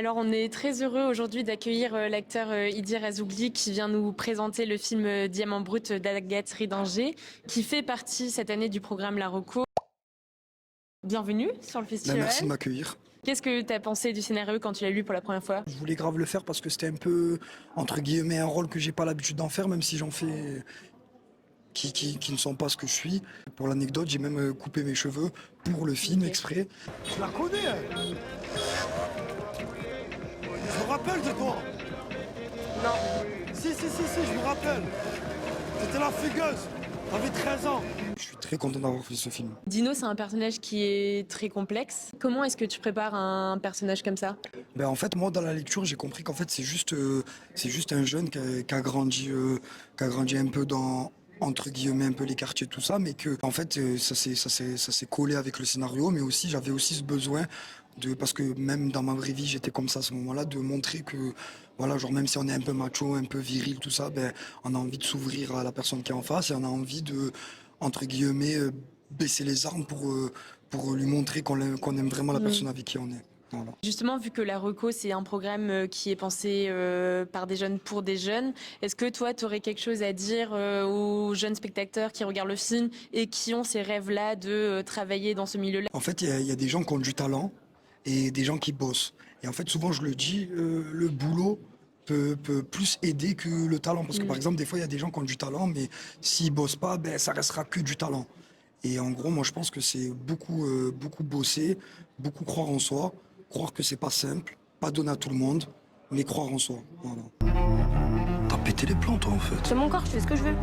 Alors on est très heureux aujourd'hui d'accueillir l'acteur Idir Azougli qui vient nous présenter le film Diamant brut d'Agathe Ridinger qui fait partie cette année du programme La Reco. Bienvenue sur le festival. Merci de m'accueillir. Qu'est-ce que tu as pensé du scénario quand tu l'as lu pour la première fois? Je voulais grave le faire parce que c'était un peu, entre guillemets, un rôle que j'ai pas l'habitude d'en faire, même si j'en fais qui ne sont pas ce que je suis. Pour l'anecdote, j'ai même coupé mes cheveux pour le film exprès. Je la connais, hein. Je me rappelle de toi. Non. Si, je me rappelle. T'étais la fugueuse. T'avais 13 ans. Je suis très content d'avoir fait ce film. Dino, c'est un personnage qui est très complexe. Comment est-ce que tu prépares un personnage comme ça? En fait, moi, dans la lecture, j'ai compris qu'en fait, c'est juste un jeune qui a grandi un peu dans, entre guillemets, un peu les quartiers, tout ça, mais que, en fait, ça s'est collé avec le scénario, mais aussi, j'avais aussi ce besoin parce que même dans ma vraie vie, j'étais comme ça à ce moment-là, de montrer que, voilà, genre, même si on est un peu macho, un peu viril, tout ça, on a envie de s'ouvrir à la personne qui est en face et on a envie de, entre guillemets, baisser les armes pour lui montrer qu'on aime vraiment la personne avec qui on est. Voilà. Justement, vu que la Reco, c'est un programme qui est pensé par des jeunes pour des jeunes, est-ce que toi, tu aurais quelque chose à dire aux jeunes spectateurs qui regardent le film et qui ont ces rêves-là de travailler dans ce milieu-là? En fait, il y a des gens qui ont du talent et des gens qui bossent. Et en fait, souvent, je le dis, le boulot peut plus aider que le talent. Parce que, par exemple, des fois, il y a des gens qui ont du talent, mais s'ils bossent pas, ça restera que du talent. Et en gros, moi, je pense que c'est beaucoup bosser, beaucoup croire en soi, croire que c'est pas simple, pas donner à tout le monde, mais croire en soi. Voilà. T'as pété les plombs, toi, en fait. C'est mon corps, je fais ce que je veux.